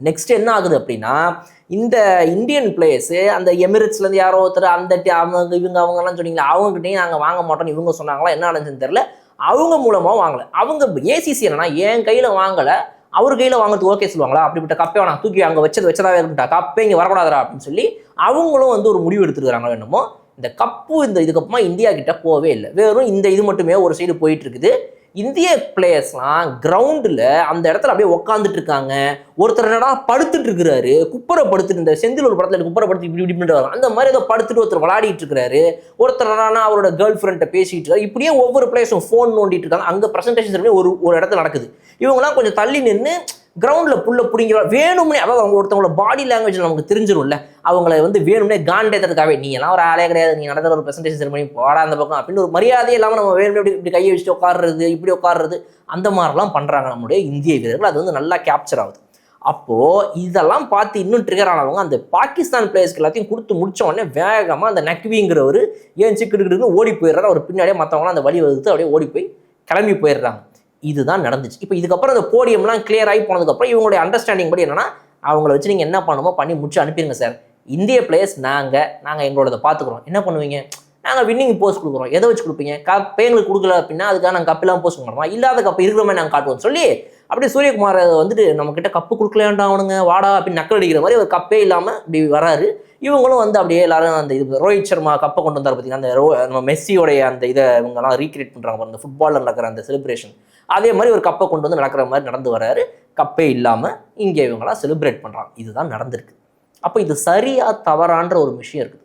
Next என்ன ஆகுது அப்படின்னா, இந்த இந்தியன் பிளேயர்ஸு அந்த எமிரேட்ஸ்லேருந்து யாரோ ஒருத்தர் அந்த அவங்க அவங்கலாம் சொன்னீங்களா, அவங்ககிட்டயும் நாங்கள் வாங்க மாட்டோம்னு இவங்க சொன்னாங்களா, என்ன நடந்துச்சுன்னு தெரியல. அவங்க மூலமாக வாங்கலை. அவங்க ஏசிசி என்னன்னா, என் கையில் வாங்கலை, அவர் கையில் வாங்குறதுக்கு ஓகே சொல்லுவாங்களா, அப்படிப்பட்ட கப்பே வேணாம், தூக்கி அங்கே வச்சதாவே இருக்கட்டா, கப்பே இங்கே வரக்கூடாதா அப்படின்னு சொல்லி அவங்களும் வந்து ஒரு முடிவு எடுத்துருக்காங்களோ என்னமோ. இந்த கப்பு இதுக்கப்புறமா இந்தியா கிட்ட போவே இல்லை. வெறும் இந்த இது மட்டுமே ஒரு சைடு போயிட்டு இருக்குது. இந்திய பிளேயர்ஸ்லாம் கிரவுண்டில் அந்த இடத்துல அப்படியே உட்காந்துட்டு இருக்காங்க. ஒருத்தர் என்னடா படுத்துட்டு இருக்கிறாரு, குப்பரை படுத்துட்டு, இந்த செந்தில் ஒரு படத்தில் குப்பரை படுத்து இப்படி இப்படி பண்ணிட்டு வரும் அந்த மாதிரி ஏதோ படுத்துட்டு ஒருத்தர் விளையாடிட்டு இருக்கிறாரு. ஒருத்தர் என்னன்னா அவரோட கேர்ள் ஃப்ரெண்ட்டை பேசிட்டு இருக்காரு. இப்படியே ஒவ்வொரு பிளேயர்ஸும் ஃபோன் நோண்டிட்டு இருக்காங்க. அங்கே ப்ரெசன்டேஷன் ஒரு இடத்துல நடக்குது. இவங்கலாம் கொஞ்சம் தள்ளி நின்று கிரவுண்டில் புல்ல பிடிங்கிற வேணும்னே, அதாவது அவங்க ஒருத்தவங்களோட பாடி லாங்குவேஜ் நமக்கு தெரிஞ்சிடும்ல, அவங்கள வந்து வேணும்னே காண்டேத்துறதுக்காகவே, நீ எல்லாம் ஒரு ஆளே கிடையாது, நீ நடத்துற ஒரு ப்ரெசன்டேஷன் செரிமனி போடா அந்த பக்கம் அப்படின்னு ஒரு மரியாதையே இல்லாமல் நம்ம வேணும்னே இப்படி கையை வச்சுட்டு உட்காடுறது, இப்படி உட்காடுறது, அந்த மாதிரிலாம் பண்ணுறாங்க நம்முடைய இந்திய வீரர்கள். அது வந்து நல்லா கேப்சர் ஆகுது. அப்போது இதெல்லாம் பார்த்து இன்னும் ட்ரிகர் ஆனவங்க அந்த பாகிஸ்தான் பிளேயர்ஸ்க்கு எல்லாத்தையும் கொடுத்து முடிச்ச உடனே வேகமாக அந்த நக்விங்கிறவர் ஏன் சிக்கிட்டு ஓடி போயிடுறாரு. அவர் பின்னாடியே மற்றவங்களாம் அந்த வழி வகுத்து அப்படியே ஓடி போய் கிளம்பி போயிடுறாங்க. இதுதான் நடந்துச்சு. இப்போ இதுக்கப்புறம் அந்த போடியம்லாம் கிளியர் ஆகி போனதுக்கப்புறம் இவங்களுடைய அண்டர்ஸ்டாண்டிங் படி என்னன்னா, அவங்கள வச்சு நீங்கள் என்ன பண்ணுமோ பண்ணி முடிச்சு அனுப்பிடுங்க சார். இந்திய பிளேயர்ஸ் நாங்கள் எங்களோட பார்த்துக்குறோம். என்ன பண்ணுவீங்க? நாங்கள் வின்னிங் போஸ்ட் கொடுக்குறோம். எதை வச்சு கொடுப்பீங்க? கப்பே எங்களுக்கு கொடுக்கல அப்படின்னா அதுக்காக நாங்கள் கப்பெல்லாம் போஸ்ட் பண்ணுறோமா? இல்லாத கப்பு இருக்கிற மாதிரி நாங்கள் காட்டுவோம் சொல்லி அப்படியே சூரியகுமார் வந்துட்டு நம்மக்கிட்ட கப்பு கொடுக்கலாண்டா அவனுங்க வாடா அப்படின்னு நக்கல் அடிக்கிற மாதிரி ஒரு கப்பே இல்லாமல் இப்படி வராரு. இவங்களும் வந்து அப்படியே எல்லாரும் அந்த இது ரோஹித் சர்மா கப்பை கொண்டு வந்தார் பார்த்தீங்கன்னா, அந்த நம்ம மெஸ்ஸியோடைய அந்த இதை இவங்கெல்லாம் ரீக்ரியேட் பண்ணுறாங்க அந்த ஃபுட்பாலில் நடக்கிற அந்த செலிப்ரேஷன். அதே மாதிரி ஒரு கப்பை கொண்டு வந்து நடக்கிற மாதிரி நடந்து வராரு. கப்பே இல்லாமல் இங்கே இவங்களாம் செலிப்ரேட் பண்ணுறாங்க. இதுதான் நடந்திருக்கு. அப்போ இது சரியா தவறான்ற ஒரு விஷயம் இருக்குது.